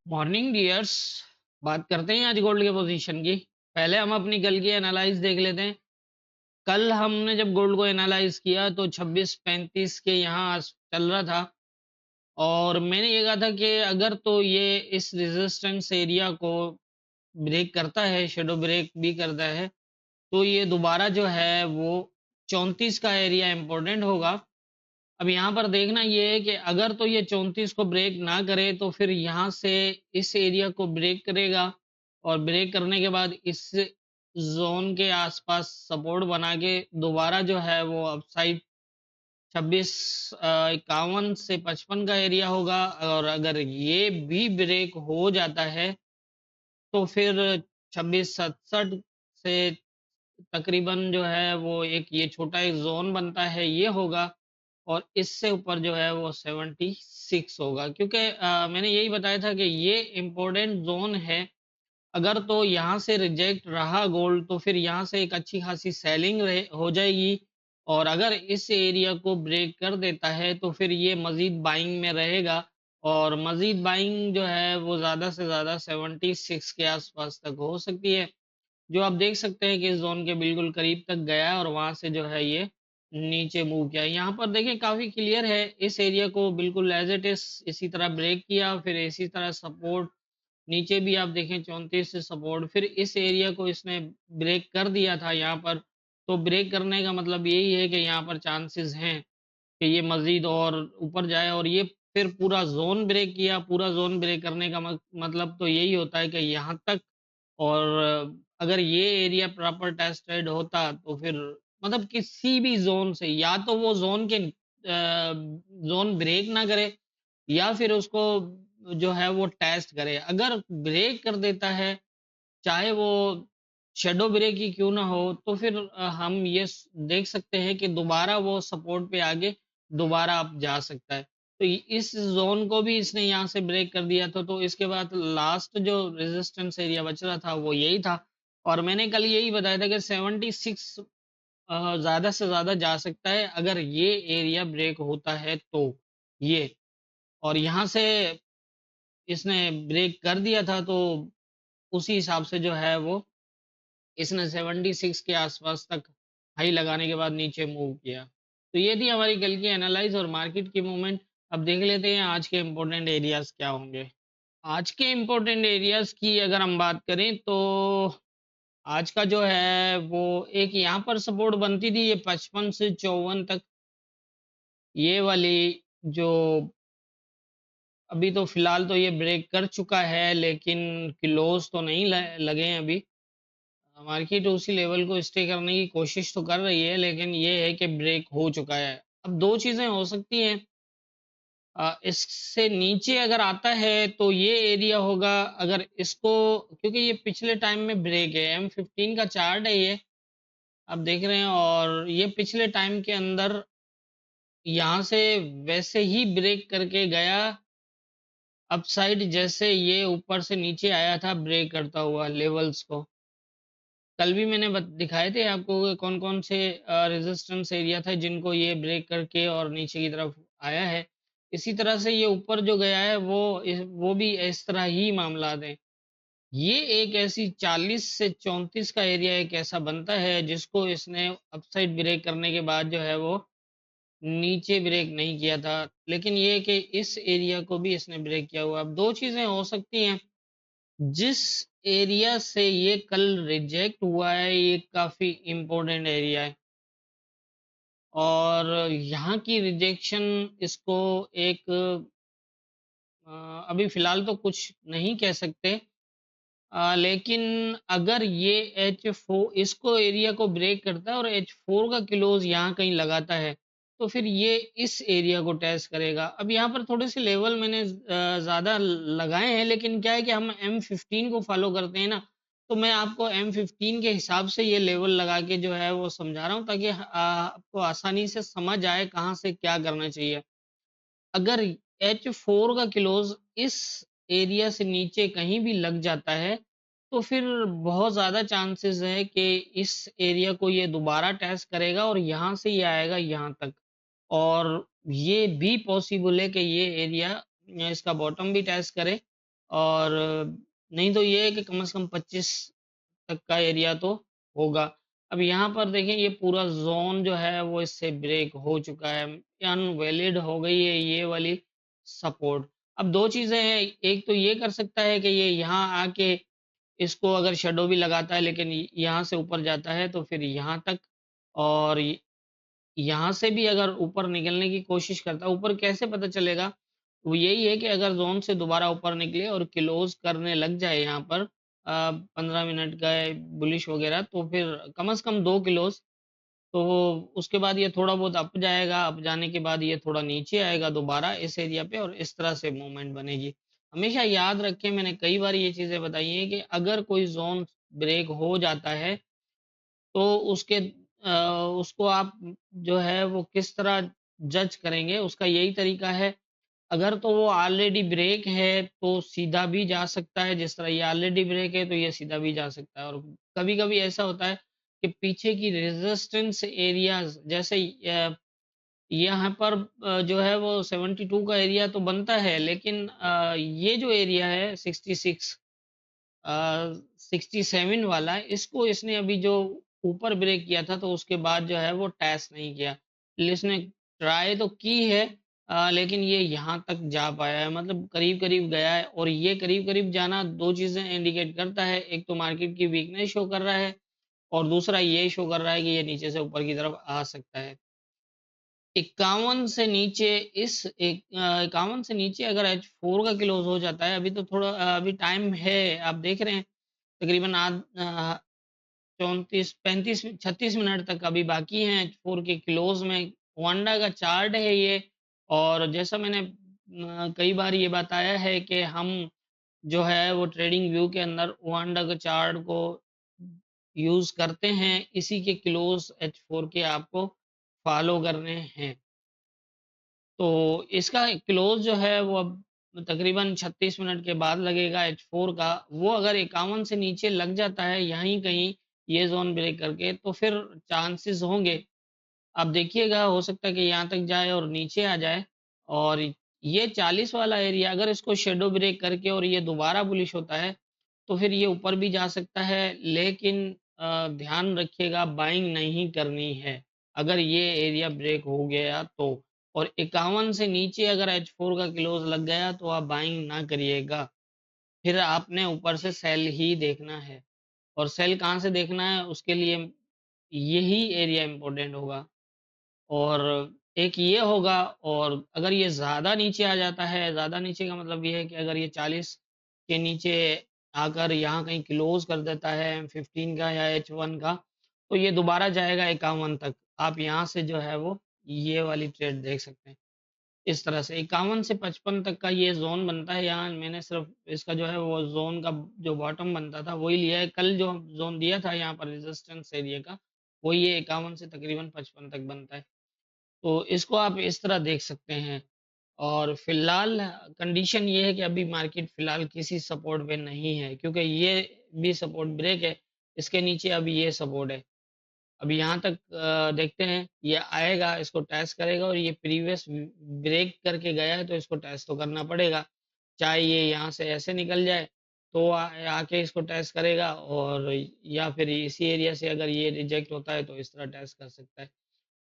Morning dears. बात करते हैं आज गोल्ड के पोजीशन की। पहले हम अपनी कल की एनालाइज देख लेते हैं। कल हमने जब गोल्ड को एनालाइज किया तो 26-35 के यहाँ चल रहा था और मैंने ये कहा था कि अगर तो ये इस रेजिस्टेंस एरिया को ब्रेक करता है, शेडो ब्रेक भी करता है, तो ये दोबारा जो है वो 34 का एरिया इंपॉर्टेंट होगा। अब यहाँ पर देखना ये है कि अगर तो ये 34 को ब्रेक ना करे तो फिर यहाँ से इस एरिया को ब्रेक करेगा और ब्रेक करने के बाद इस जोन के आसपास सपोर्ट बना के दोबारा जो है वो अपसाइड 26 51 से 55 का एरिया होगा। और अगर ये भी ब्रेक हो जाता है तो फिर 2667 से तकरीबन जो है वो एक ये छोटा एक जोन बनता है, ये होगा। और इससे ऊपर जो है वो 76 होगा, क्योंकि मैंने यही बताया था कि ये इम्पोर्टेंट जोन है। अगर तो यहाँ से रिजेक्ट रहा गोल्ड तो फिर यहाँ से एक अच्छी खासी सेलिंग हो जाएगी। और अगर इस एरिया को ब्रेक कर देता है तो फिर ये मजीद बाइंग में रहेगा। और मजीद बाइंग जो है वो ज़्यादा से ज़्यादा 76 के आसपास तक हो सकती है, जो आप देख सकते हैं कि इस जोन के बिल्कुल करीब तक गया है और वहां से जो है ये नीचे मूव किया। यहाँ पर देखें काफी क्लियर है, इस एरिया को बिल्कुल एज इट इज इसी तरह ब्रेक किया, फिर इसी तरह सपोर्ट नीचे भी आप देखें 34 से सपोर्ट, फिर इस एरिया को इसने ब्रेक कर दिया था यहाँ पर। तो ब्रेक करने का मतलब यही है कि यहाँ पर चांसेस हैं कि ये मजीद और ऊपर जाए। और ये फिर पूरा जोन ब्रेक किया, पूरा जोन ब्रेक करने का मतलब तो यही होता है कि यहाँ तक। और अगर ये एरिया प्रॉपर टेस्टेड होता तो फिर मतलब किसी भी जोन से या तो वो जोन के जोन ब्रेक ना करे या फिर उसको जो है वो टेस्ट करे। अगर ब्रेक कर देता है, चाहे वो शैडो ब्रेक ही क्यों ना हो, तो फिर हम ये देख सकते हैं कि दोबारा वो सपोर्ट पे आगे दोबारा आप जा सकता है। तो इस जोन को भी इसने यहाँ से ब्रेक कर दिया था, तो इसके बाद लास्ट जो रेजिस्टेंस एरिया बच रहा था वो यही था। और मैंने कल यही बताया था कि 76 ज्यादा से ज्यादा जा सकता है अगर ये एरिया ब्रेक होता है तो ये। और यहाँ से इसने ब्रेक कर दिया था, तो उसी हिसाब से जो है वो इसने 76 के आसपास तक हाई लगाने के बाद नीचे मूव किया। तो ये थी हमारी कल की एनालाइज और मार्केट की मूवमेंट। अब देख लेते हैं आज के इम्पोर्टेंट एरियाज क्या होंगे। आज के इम्पोर्टेंट एरियाज की अगर हम बात करें तो आज का जो है वो एक यहाँ पर सपोर्ट बनती थी, ये 55 से 54 तक, ये वाली जो अभी तो फिलहाल तो ये ब्रेक कर चुका है लेकिन क्लोज तो नहीं लगे हैं अभी। मार्केट उसी लेवल को स्टे करने की कोशिश तो कर रही है लेकिन ये है कि ब्रेक हो चुका है। अब दो चीजें हो सकती हैं, इससे नीचे अगर आता है तो ये एरिया होगा। अगर इसको, क्योंकि ये पिछले टाइम में ब्रेक है, M15 का चार्ट है ये, आप देख रहे हैं, और ये पिछले टाइम के अंदर यहाँ से वैसे ही ब्रेक करके गया अपसाइड, जैसे ये ऊपर से नीचे आया था ब्रेक करता हुआ लेवल्स को। कल भी मैंने दिखाए थे आपको कि कौन कौन से रेजिस्टेंस एरिया था जिनको ये ब्रेक करके और नीचे की तरफ आया है। इसी तरह से ये ऊपर जो गया है वो भी इस तरह ही मामला है। ये एक ऐसी 40 से 34 का एरिया एक ऐसा बनता है जिसको इसने अपसाइड ब्रेक करने के बाद जो है वो नीचे ब्रेक नहीं किया था, लेकिन ये कि इस एरिया को भी इसने ब्रेक किया हुआ। अब दो चीजें हो सकती हैं, जिस एरिया से ये कल रिजेक्ट हुआ है ये काफी इम्पोर्टेंट एरिया है और यहाँ की रिजेक्शन इसको एक अभी फिलहाल तो कुछ नहीं कह सकते, लेकिन अगर ये H4 इसको एरिया को ब्रेक करता है और H4 का क्लोज यहाँ कहीं लगाता है तो फिर ये इस एरिया को टेस्ट करेगा। अब यहाँ पर थोड़े से लेवल मैंने ज़्यादा लगाए हैं, लेकिन क्या है कि हम M15 को फॉलो करते हैं ना, तो मैं आपको M15 के हिसाब से ये लेवल लगा के जो है वो समझा रहा हूँ ताकि आपको आसानी से समझ आए कहाँ से क्या करना चाहिए। अगर H4 का क्लोज इस एरिया से नीचे कहीं भी लग जाता है तो फिर बहुत ज़्यादा चांसेस है कि इस एरिया को ये दोबारा टेस्ट करेगा और यहाँ से ये आएगा यहाँ तक। और ये भी पॉसिबल है कि ये एरिया इसका बॉटम भी टेस्ट करे और नहीं तो ये है कि कम से कम 25 तक का एरिया तो होगा। अब यहाँ पर देखें ये पूरा ज़ोन जो है वो इससे ब्रेक हो चुका है, अनवैलिड हो गई है ये वाली सपोर्ट। अब 2 चीज़ें हैं, एक तो ये कर सकता है कि ये यहाँ आके इसको अगर शैडो भी लगाता है लेकिन यहाँ से ऊपर जाता है तो फिर यहाँ तक, और यहाँ से भी अगर ऊपर निकलने की कोशिश करता है, ऊपर कैसे पता चलेगा? वो यही है कि अगर ज़ोन से दोबारा ऊपर निकले और क्लोज़ करने लग जाए यहाँ पर 15 मिनट का बुलिश वगैरह, तो फिर कम से कम 2 क्लोज़, तो उसके बाद ये थोड़ा बहुत अप जाएगा, अप जाने के बाद ये थोड़ा नीचे आएगा दोबारा इस एरिया पे और इस तरह से मूवमेंट बनेगी। हमेशा याद रखें, मैंने कई बार ये चीज़ें बताई हैं कि अगर कोई ज़ोन ब्रेक हो जाता है तो उसको आप जो है वो किस तरह जज करेंगे, उसका यही तरीका है। अगर तो वो ऑलरेडी ब्रेक है तो सीधा भी जा सकता है, जिस तरह ये ऑलरेडी ब्रेक है तो ये सीधा भी जा सकता है, और कभी-कभी ऐसा होता है कि पीछे की रेजिस्टेंस एरियाज़ जैसे यहाँ पर जो है वो 72 का एरिया तो बनता है, लेकिन ये जो एरिया है 66 67 वाला, इसको इसने अभी जो ऊपर ब्रेक किया था तो उसके बाद जो है वो टेस्ट नहीं किया। इसने ट्राई तो की है, लेकिन ये यहाँ तक जा पाया है, मतलब करीब-करीब गया है, और ये करीब-करीब जाना 2 चीज़ें इंडिकेट करता है। एक तो मार्केट की वीकनेस शो कर रहा है और दूसरा ये शो कर रहा है कि ये नीचे से ऊपर की तरफ आ सकता है। 51 से नीचे 51 से नीचे अगर H4 का क्लोज़ हो जाता है, अभी तो थोड़ा अभी टाइम है, आप देख रहे हैं तकरीबन 34 35 36 मिनट तक अभी बाकी हैं H4 के क्लोज़ में। ओएनडा का चार्ट है ये, और जैसा मैंने कई बार ये बताया है कि हम जो है वो ट्रेडिंग व्यू के अंदर ओएनडा के चार्ट को यूज़ करते हैं, इसी के क्लोज़ H4 के आपको फ़ॉलो करने हैं। तो इसका क्लोज़ जो है वो अब तकरीबन 36 मिनट के बाद लगेगा H4 का। वो अगर 51 से नीचे लग जाता है यहीं कहीं ये ज़ोन ब्रेक करके, तो फिर चांसेस होंगे। आप देखिएगा, हो सकता है कि यहाँ तक जाए और नीचे आ जाए, और ये 40 वाला एरिया अगर इसको शैडो ब्रेक करके और ये दोबारा बुलिश होता है, तो फिर ये ऊपर भी जा सकता है, लेकिन ध्यान रखिएगा बाइंग नहीं करनी है, अगर ये एरिया ब्रेक हो गया तो। और 51 से नीचे अगर H4 का क्लोज़ लग गया तो आप बाइंग ना करिएगा, फिर आपने ऊपर से सेल ही देखना है, और सेल कहाँ से देखना है उसके लिए यही एरिया इम्पोर्टेंट होगा। और एक ये होगा, और अगर ये ज़्यादा नीचे आ जाता है, ज़्यादा नीचे का मतलब ये है कि अगर ये 40 के नीचे आकर यहाँ कहीं क्लोज़ कर देता है M15 का या H1 का, तो ये दोबारा जाएगा 51 तक। आप यहाँ से जो है वो ये वाली ट्रेड देख सकते हैं। इस तरह से 51 से 55 तक का ये ज़ोन बनता है, यहाँ मैंने सिर्फ़ इसका जो है वो ज़ोन का जो बॉटम बनता था वही लिया है। कल जो ज़ोन दिया था यहाँ पर रेजिस्टेंस एरिया का, वो ये 51 से तकरीबन 55 तक बनता है। तो इसको आप इस तरह देख सकते हैं, और फ़िलहाल कंडीशन ये है कि अभी मार्केट फ़िलहाल किसी सपोर्ट पे नहीं है, क्योंकि ये भी सपोर्ट ब्रेक है, इसके नीचे अभी ये सपोर्ट है। अभी यहाँ तक देखते हैं, ये आएगा, इसको टेस्ट करेगा, और ये प्रीवियस ब्रेक करके गया है तो इसको टेस्ट तो करना पड़ेगा। चाहे ये यहाँ से ऐसे निकल जाए तो आके इसको टेस्ट करेगा, और या फिर इसी एरिया से अगर ये रिजेक्ट होता है तो इस तरह टेस्ट कर सकता है।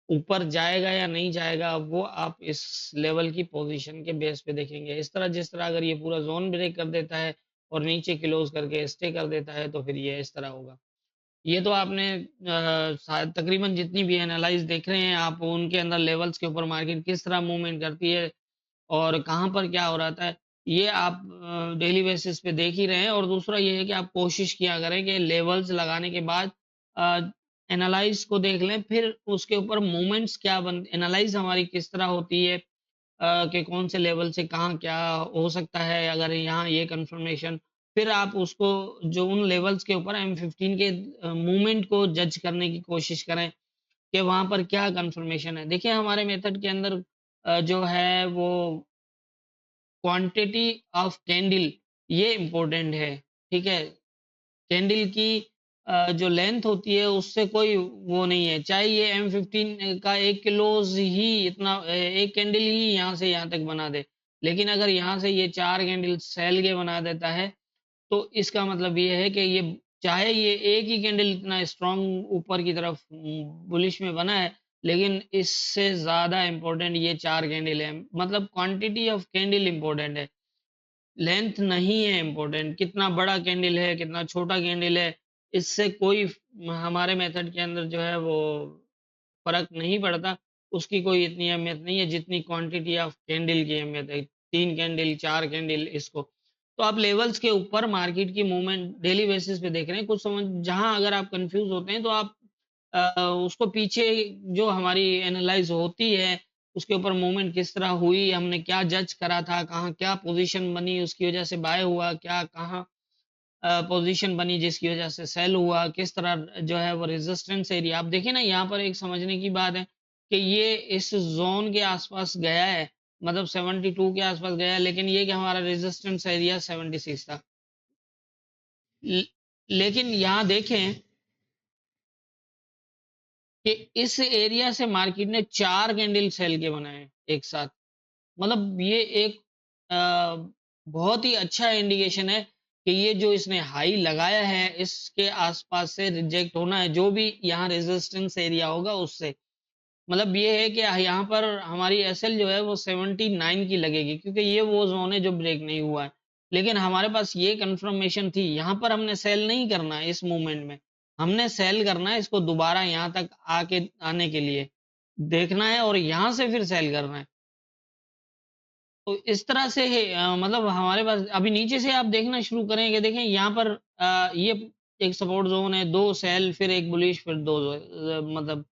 ऊपर जाएगा या नहीं जाएगा वो आप इस लेवल की पोजीशन के बेस पे देखेंगे। इस तरह जिस तरह अगर ये पूरा ज़ोन ब्रेक कर देता है और नीचे क्लोज़ करके स्टे कर देता है तो फिर ये इस तरह होगा। ये तो आपने शायद तकरीबन जितनी भी एनालाइज़ देख रहे हैं आप, उनके अंदर लेवल्स के ऊपर मार्केट किस तरह मूवमेंट करती है और कहाँ पर क्या हो रहा है, ये आप डेली बेसिस पे देख ही रहे हैं। और दूसरा ये है कि आप कोशिश किया करें कि लेवल्स लगाने के बाद अ, एनालाइज़ को देख लें, फिर उसके ऊपर मूवमेंट्स क्या बन एनालाइज़ हमारी किस तरह होती है, कि कौन से लेवल से कहाँ क्या हो सकता है, अगर यहाँ ये कन्फर्मेशन, फिर आप उसको जो उन लेवल्स के ऊपर M15 के मूवमेंट को जज करने की कोशिश करें कि वहाँ पर क्या कन्फर्मेशन है। देखिए हमारे मेथड के अंदर जो है वो क्वांटिटी ऑफ कैंडल ये इम्पोर्टेंट है, ठीक है? कैंडल की जो लेंथ होती है उससे कोई वो नहीं है, चाहे ये M15 का एक क्लोज ही इतना एक कैंडल ही यहाँ से यहाँ तक बना दे, लेकिन अगर यहाँ से ये 4 कैंडल सेल के बना देता है, तो इसका मतलब ये है कि ये चाहे ये एक ही कैंडल इतना स्ट्रॉन्ग ऊपर की तरफ बुलिश में बना है, लेकिन इससे ज़्यादा इम्पोर्टेंट ये 4 कैंडल है। मतलब क्वांटिटी ऑफ कैंडल इम्पोर्टेंट है, लेंथ नहीं है इम्पोर्टेंट। कितना बड़ा कैंडल है, कितना छोटा कैंडल है, इससे कोई हमारे मेथड के अंदर जो है वो फ़र्क नहीं पड़ता। उसकी कोई इतनी अहमियत नहीं है जितनी क्वांटिटी ऑफ कैंडल की अहमियत है। 3 कैंडल, 4 कैंडल इसको। तो आप लेवल्स के ऊपर मार्केट की मूवमेंट डेली बेसिस पे देख रहे हैं। कुछ समझ जहाँ अगर आप कन्फ्यूज़ होते हैं तो आप उसको पीछे जो हमारी एनालाइज़ होती है, उसके ऊपर मूवमेंट किस तरह हुई, हमने क्या जज करा था, कहाँ क्या पोज़ीशन बनी, उसकी वज़ह से बाय हुआ, क्या कहाँ पोजीशन बनी जिसकी वजह से सेल हुआ, किस तरह जो है वो रेजिस्टेंस एरिया। आप देखिए ना, यहाँ पर एक समझने की बात है कि ये इस जोन के आसपास गया है, मतलब 72 के आसपास गया है, लेकिन ये कि हमारा रेजिस्टेंस एरिया 76 था। लेकिन यहाँ देखें कि इस एरिया से मार्केट ने 4 कैंडल सेल के बनाए एक साथ। मतलब ये एक बहुत ही अच्छा इंडिकेशन है कि ये जो इसने हाई लगाया है, इसके आसपास से रिजेक्ट होना है, जो भी यहाँ रेजिस्टेंस एरिया होगा उससे। मतलब ये है कि यहाँ पर हमारी एसएल जो है वो 79 की लगेगी, क्योंकि ये वो जोन है जो ब्रेक नहीं हुआ है। लेकिन हमारे पास ये कंफर्मेशन थी, यहाँ पर हमने सेल नहीं करना है इस मूवमेंट में, हमने सेल करना है इसको दोबारा यहाँ तक आके आने के लिए देखना है, और यहाँ से फिर सेल करना है। तो इस तरह से है, मतलब हमारे पास अभी नीचे से आप देखना शुरू करेंगे, देखें यहाँ पर ये एक सपोर्ट जोन है, 2 सेल, फिर एक बुलिश, फिर 2 मतलब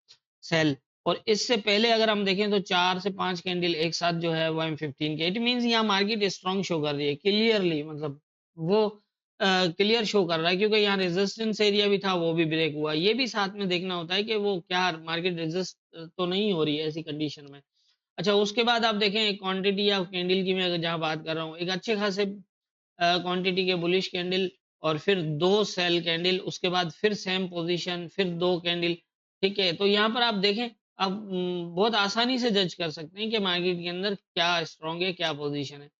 सेल। और इससे पहले अगर हम देखें तो 4 से 5 कैंडल एक साथ जो है वो M15 के, इट मीन्स यहाँ मार्केट स्ट्रॉन्ग शो कर रही है क्लियरली, मतलब वो क्लियर शो कर रहा है, क्योंकि यहाँ रेजिस्टेंस एरिया भी था, वो भी ब्रेक हुआ। ये भी साथ में देखना होता है कि वो क्या मार्केट रेजिस्ट तो नहीं हो रही है ऐसी कंडीशन में। अच्छा, उसके बाद आप देखें क्वांटिटी ऑफ कैंडल की मैं जहाँ बात कर रहा हूँ, एक अच्छे खासे क्वांटिटी के बुलिश कैंडल, और फिर 2 सेल कैंडल, उसके बाद फिर सेम पोजीशन, फिर 2 कैंडल। ठीक है, तो यहाँ पर आप देखें, आप बहुत आसानी से जज कर सकते हैं कि मार्केट के अंदर क्या स्ट्रॉन्ग है, क्या पोजीशन है।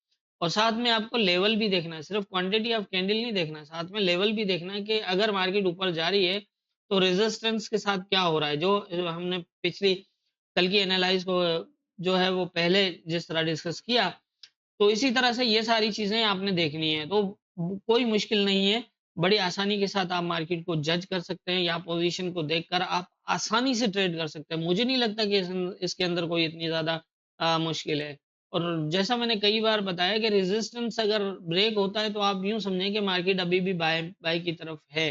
और साथ में आपको लेवल भी देखना है, सिर्फ क्वांटिटी ऑफ कैंडल नहीं देखना है, साथ में लेवल भी देखना है कि अगर मार्केट ऊपर जा रही है तो रेजिस्टेंस के साथ क्या हो रहा है, जो हमने पिछली कल की एनालाइज को जो है वो पहले जिस तरह डिस्कस किया, तो इसी तरह से ये सारी चीज़ें आपने देखनी है। तो कोई मुश्किल नहीं है, बड़ी आसानी के साथ आप मार्केट को जज कर सकते हैं, या पोजीशन को देखकर आप आसानी से ट्रेड कर सकते हैं। मुझे नहीं लगता कि इसके अंदर कोई इतनी ज़्यादा मुश्किल है। और जैसा मैंने कई बार बताया कि रेजिस्टेंस अगर ब्रेक होता है तो आप यूँ समझें कि मार्केट अभी भी बाय बाय की तरफ है।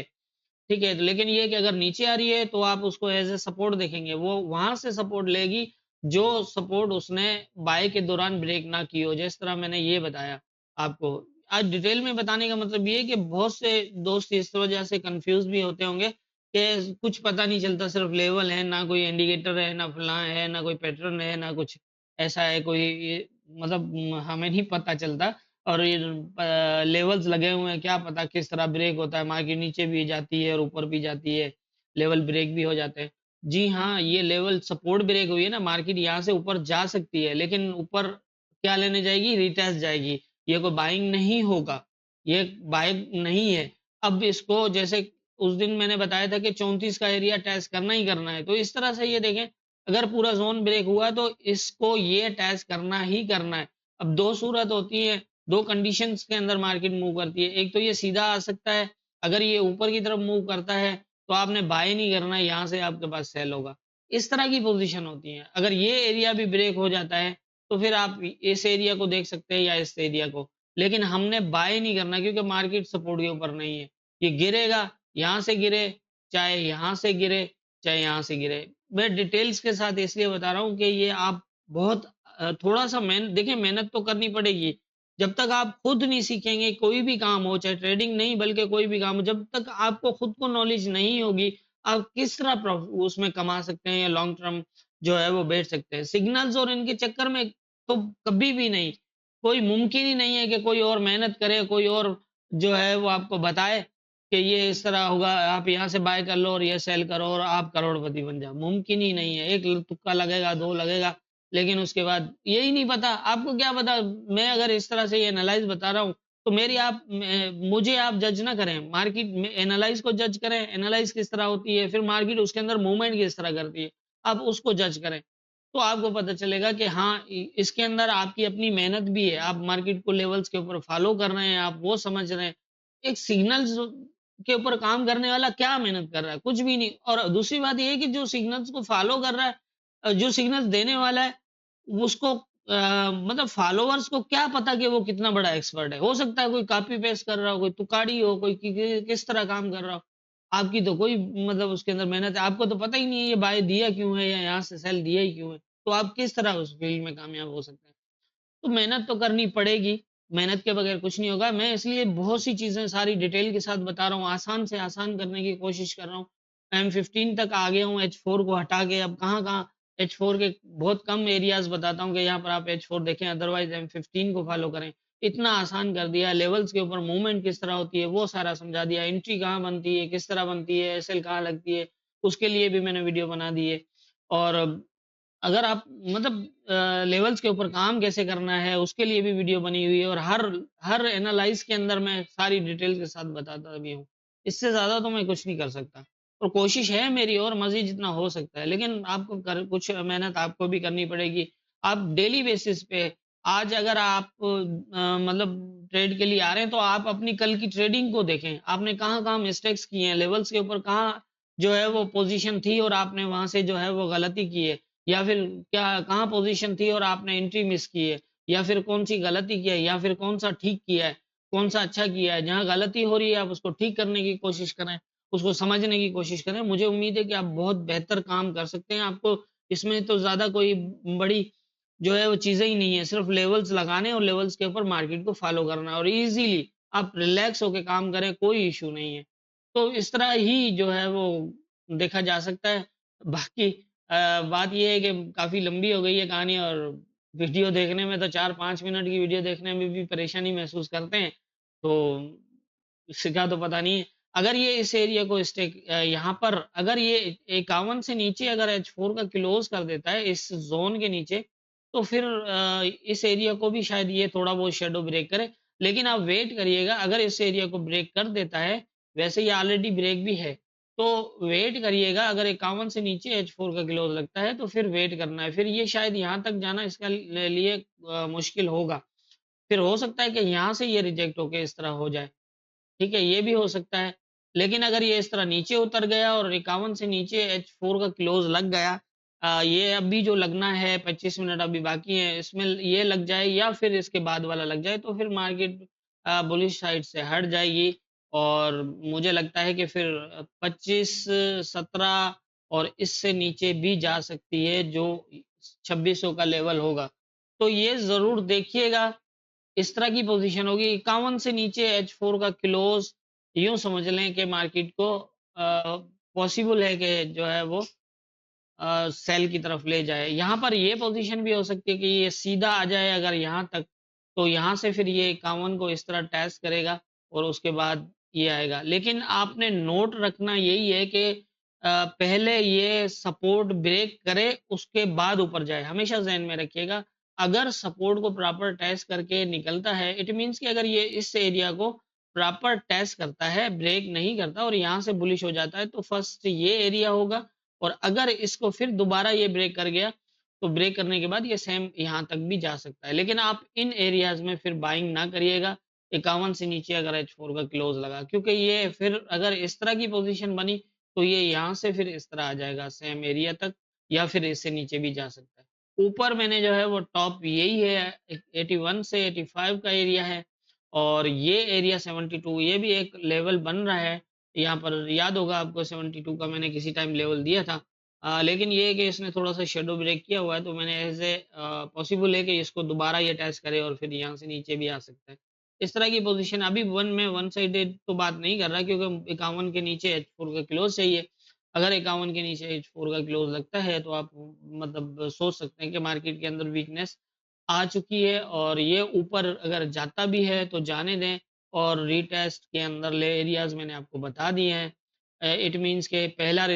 ठीक है, लेकिन ये है कि अगर नीचे आ रही है तो आप उसको एज़ अ सपोर्ट देखेंगे, वो वहाँ से सपोर्ट लेगी जो सपोर्ट उसने बाय के दौरान ब्रेक ना की हो, जिस तरह मैंने ये बताया आपको। आज डिटेल में बताने का मतलब ये है कि बहुत से दोस्त इस वजह से कन्फ्यूज़ भी होते होंगे कि कुछ पता नहीं चलता, सिर्फ लेवल है, ना कोई इंडिकेटर है, ना फलाँ है, ना कोई पैटर्न है, ना कुछ ऐसा है, कोई ये मतलब हमें नहीं पता चलता। और ये लेवल्स लगे हुए हैं, क्या पता किस तरह ब्रेक होता है, मार्केट नीचे भी जाती है और ऊपर भी जाती है, लेवल ब्रेक भी हो जाते हैं। जी हाँ, ये लेवल सपोर्ट ब्रेक हुई है ना, मार्केट यहाँ से ऊपर जा सकती है, लेकिन ऊपर क्या लेने जाएगी? रिटेस्ट जाएगी। ये कोई बाइंग नहीं होगा, ये बाइंग नहीं है। अब इसको जैसे उस दिन मैंने बताया था कि 34 का एरिया टेस्ट करना ही करना है, तो इस तरह से ये देखें, अगर पूरा ज़ोन ब्रेक हुआ तो इसको ये टेस्ट करना ही करना है। अब 2 सूरत होती है, 2 कंडीशंस के अंदर मार्केट मूव करती है। एक तो ये सीधा आ सकता है, अगर ये ऊपर की तरफ मूव करता है तो आपने बाय नहीं करना है, यहाँ से आपके पास सेल होगा। इस तरह की पोज़ीशन होती है। अगर ये एरिया भी ब्रेक हो जाता है तो फिर आप इस एरिया को देख सकते हैं या इस एरिया को। लेकिन हमने बाय नहीं करना, क्योंकि मार्केट सपोर्ट के ऊपर नहीं है। ये गिरेगा, यहाँ से गिरे, चाहे यहाँ से गिरे, चाहे यहाँ से गिरे। मैं डिटेल्स के साथ इसलिए बता रहा हूँ कि ये आप बहुत थोड़ा-सा देखिए, मेहनत तो करनी पड़ेगी। जब तक आप खुद नहीं सीखेंगे कोई भी काम हो, चाहे ट्रेडिंग नहीं बल्कि कोई भी काम हो, जब तक आपको खुद को नॉलेज नहीं होगी, आप किस तरह उसमें कमा सकते हैं या लॉन्ग टर्म जो है वो बैठ सकते हैं। सिग्नल्स और इनके चक्कर में तो कभी भी नहीं, कोई मुमकिन ही नहीं है कि कोई और मेहनत करे, कोई और जो है वो आपको बताए कि ये इस तरह होगा, आप यहाँ से बाय कर लो और ये सेल करो और आप करोड़पति बन जाओ। मुमकिन ही नहीं है। एक तुक्का लगेगा, 2 लगेगा, लेकिन उसके बाद यही नहीं पता। आपको क्या पता, मैं अगर इस तरह से ये एनालाइज़ बता रहा हूँ, तो मेरी आप मुझे आप जज ना करें, मार्केट में एनालाइज़ को जज करें, एनालाइज़ किस तरह होती है, फिर मार्केट उसके अंदर मूवमेंट किस तरह करती है, आप उसको जज करें। तो आपको पता चलेगा कि हाँ, इसके अंदर आपकी अपनी मेहनत भी है, आप मार्केट को लेवल्स के ऊपर फॉलो कर रहे हैं, आप वो समझ रहे हैं। एक सिग्नल्स के ऊपर काम करने वाला क्या मेहनत कर रहा है? कुछ भी नहीं। और दूसरी बात ये है कि जो सिग्नल्स को फॉलो कर रहा है, जो सिग्नल्स देने वाला है, उसको मतलब फॉलोवर्स को क्या पता कि वो कितना बड़ा एक्सपर्ट है। हो सकता है कोई कॉपी पेस्ट कर रहा हो, कोई तुकाड़ी हो, कोई किस तरह काम कर रहा हो। आपकी तो कोई मतलब उसके अंदर मेहनत है, आपको तो पता ही नहीं है ये बाय दिया क्यों है या यहाँ से सेल दिया ही क्यों है। तो आप किस तरह उस फील्ड में कामयाब हो सकते हैं। तो मेहनत तो करनी पड़ेगी, मेहनत के बगैर कुछ नहीं होगा। मैं इसलिए बहुत सी चीज़ें सारी डिटेल के साथ बता रहा हूँ, आसान से आसान करने की कोशिश कर रहा हूँ। M15 तक आ गया हूँ, H4 को हटा के अब कहाँ-कहाँ H4 के बहुत कम एरियाज़ बताता हूँ कि यहाँ पर आप H4 देखें, अदरवाइज़ M15 को फ़ॉलो करें। इतना आसान कर दिया, लेवल्स के ऊपर मूवमेंट किस तरह होती है, वो सारा समझा दिया, एंट्री कहाँ बनती है, किस तरह बनती है, एसएल कहाँ लगती है, उसके लिए भी मैंने वीडियो बना दी है। और अगर आप मतलब लेवल्स के ऊपर काम कैसे करना है, उसके लिए भी वीडियो बनी हुई है और हर हर एनालाइज़ के अंदर मैं सारी डिटेल के साथ बताता भी हूँ। इससे ज़्यादा तो मैं कुछ नहीं कर सकता और कोशिश है मेरी और मज़ीद जितना हो सकता है, लेकिन आपको कर कुछ मेहनत आपको भी करनी पड़ेगी। आप डेली बेसिस पे आज अगर आप मतलब ट्रेड के लिए आ रहे हैं, तो आप अपनी कल की ट्रेडिंग को देखें। आपने कहाँ-कहाँ मिस्टेक्स की हैं, लेवल्स के ऊपर कहाँ जो है वो पोज़ीशन थी और आपने वहाँ से जो है वो गलती की है। या फिर क्या कहाँ पोज़ीशन थी और आपने एंट्री मिस की है, या फिर कौन-सी गलती की है, या फिर कौन-सा ठीक किया है, कौन-सा अच्छा किया है। जहाँ गलती हो रही है आप उसको ठीक करने की कोशिश करें, उसको समझने की कोशिश करें। मुझे उम्मीद है कि आप बहुत बेहतर काम कर सकते हैं। आपको इसमें तो ज़्यादा कोई बड़ी जो है वो चीज़ें ही नहीं है, सिर्फ़ लेवल्स लगाने और लेवल्स के ऊपर मार्केट को फ़ॉलो करना और ईज़िली आप रिलैक्स होके काम करें, कोई इश्यू नहीं है। तो इस तरह ही जो है वो देखा जा सकता है। बाकी बात ये है कि काफ़ी लंबी हो गई है कहानी और वीडियो देखने में तो 4-5 मिनट की वीडियो देखने में भी परेशानी महसूस करते हैं। तो इसका तो पता नहीं है। अगर ये इस एरिया को यहाँ पर अगर ये 51 से नीचे अगर H4 का क्लोज़ कर देता है इस ज़ोन के नीचे, तो फिर इस एरिया को भी शायद ये थोड़ा बहुत शैडो ब्रेक करे। लेकिन आप वेट करिएगा, अगर इस एरिया को ब्रेक कर देता है, वैसे ये ऑलरेडी ब्रेक भी है। तो वेट करिएगा, अगर 51 से नीचे H4 का क्लोज़ लगता है तो फिर वेट करना है। फिर ये शायद यहाँ तक जाना इसका लिए मुश्किल होगा। फिर हो सकता है कि यहाँ से ये रिजेक्ट होके इस तरह हो जाए। ठीक है? ये भी हो सकता है। लेकिन अगर ये इस तरह नीचे उतर गया और 51 से नीचे H4 का क्लोज़ लग गया, ये अभी जो लगना है 25 मिनट अभी बाकी हैं, इसमें ये लग जाए या फिर इसके बाद वाला लग जाए, तो फिर मार्केट बुलिश साइड से हट जाएगी और मुझे लगता है कि फिर 25, 17 और इससे नीचे भी जा सकती है, जो 2600 का लेवल होगा। तो ये ज़रूर देखिएगा, इस तरह की पोज़ीशन होगी। 51 से नीचे H4 का क्लोज़ यूँ समझ लें कि मार्केट को पॉसिबल है कि जो है वो सेल की तरफ ले जाए। यहाँ पर ये पोज़ीशन भी हो सकती है कि ये सीधा आ जाए अगर यहाँ तक, तो यहाँ से फिर ये 51 को इस तरह टेस्ट करेगा और उसके बाद ये आएगा। लेकिन आपने नोट रखना यही है कि पहले ये सपोर्ट ब्रेक करे, उसके बाद ऊपर जाए। हमेशा ज़हन में रखिएगा, अगर सपोर्ट को प्रॉपर टेस्ट करके निकलता है, इट मीन्स कि अगर ये इस एरिया को प्रॉपर टेस्ट करता है, ब्रेक नहीं करता और यहाँ से बुलिश हो जाता है, तो फर्स्ट ये एरिया होगा और अगर इसको फिर दोबारा ये ब्रेक कर गया, तो ब्रेक करने के बाद ये सेम यहाँ तक भी जा सकता है। लेकिन आप इन एरियाज़ में फिर बाइंग ना करिएगा, 51 से नीचे अगर H4 का क्लोज़ लगा, क्योंकि ये फिर अगर इस तरह की पोज़ीशन बनी, तो ये यहाँ से फिर इस तरह आ जाएगा सेम एरिया तक या फिर इससे नीचे भी जा सकता है। ऊपर मैंने जो है वो टॉप यही है, 81 से 85 का एरिया है और ये एरिया 72 ये भी एक लेवल बन रहा है। यहाँ पर याद होगा आपको 72 का मैंने किसी टाइम लेवल दिया था। लेकिन ये है कि इसने थोड़ा-सा शैडो ब्रेक किया हुआ है, तो मैंने ऐज़ पॉसिबल है कि इसको दोबारा ये टेस्ट करे और फिर यहाँ से नीचे भी आ सकता है। इस तरह की पोज़ीशन अभी वन साइडेड तो बात नहीं कर रहा क्योंकि 51 के नीचे H4 का क्लोज़ चाहिए। अगर 51 के नीचे H4 का क्लोज़ लगता है, तो आप मतलब सोच सकते हैं कि मार्केट के अंदर वीकनेस आ चुकी है और ये ऊपर अगर जाता भी है तो जाने दें और रीटेस्ट के अंदर ले एरियाज़ मैंने आपको बता दिए हैं। इट मीन्स के पहला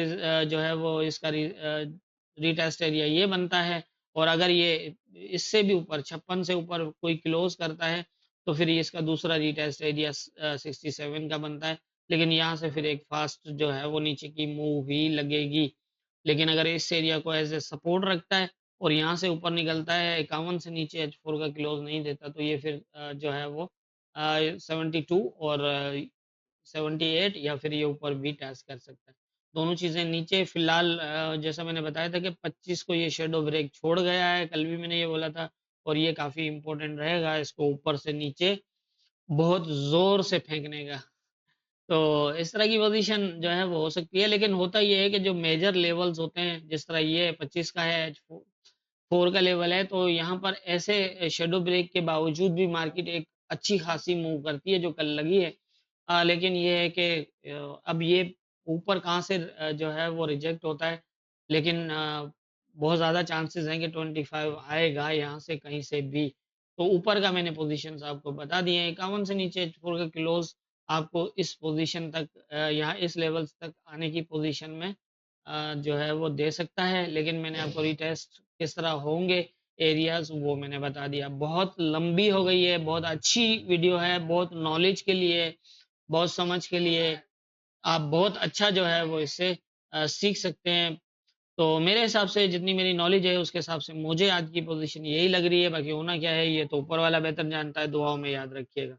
जो है वो इसका रीटेस्ट एरिया ये बनता है और अगर ये इससे भी ऊपर 56 से ऊपर कोई क्लोज करता है तो फिर ये इसका दूसरा रीटेस्ट एरिया 67 का बनता है, लेकिन यहाँ से फिर एक फास्ट जो है वो नीचे की मूव ही लगेगी। लेकिन अगर इस एरिया को एज ए सपोर्ट रखता है और यहाँ से ऊपर निकलता है 51 से नीचे H4 का क्लोज नहीं देता, तो ये फिर जो है वो 72 और 78 या फिर ये ऊपर भी टेस्ट कर सकता है। दोनों चीज़ें नीचे फिलहाल जैसा मैंने बताया था कि 25 को ये शेडो ब्रेक छोड़ गया है, कल भी मैंने ये बोला था, और ये काफ़ी इंपॉर्टेंट रहेगा इसको ऊपर से नीचे बहुत ज़ोर से फेंकने का। तो इस तरह की पोजीशन जो है वो हो सकती है, लेकिन होता ये है कि जो मेजर लेवल्स होते हैं, जिस तरह ये 25 का है, H4 का लेवल है, तो यहाँ पर ऐसे शेडो ब्रेक के बावजूद भी मार्केट एक अच्छी खासी मूव करती है जो कल लगी है। लेकिन ये है कि अब ये ऊपर कहाँ से जो है वो रिजेक्ट होता है, लेकिन बहुत ज़्यादा चांसेस हैं कि 25 आएगा यहाँ से कहीं से भी। तो ऊपर का मैंने पोजीशंस आपको बता दिए हैं। 51 से नीचे H4 का क्लोज आपको इस पोजीशन तक यहाँ इस लेवल्स तक आने की पोजीशन में जो है वो दे सकता है, लेकिन मैंने आपको रिटेस्ट किस तरह होंगे एरियाज वो मैंने बता दिया। बहुत लंबी हो गई है, बहुत अच्छी वीडियो है, बहुत नॉलेज के लिए, बहुत समझ के लिए, आप बहुत अच्छा जो है वो इससे सीख सकते हैं। तो मेरे हिसाब से जितनी मेरी नॉलेज है उसके हिसाब से मुझे आज की पोजीशन यही लग रही है, बाकी होना क्या है ये तो ऊपर वाला बेहतर जानता है। दुआओं में याद रखिएगा।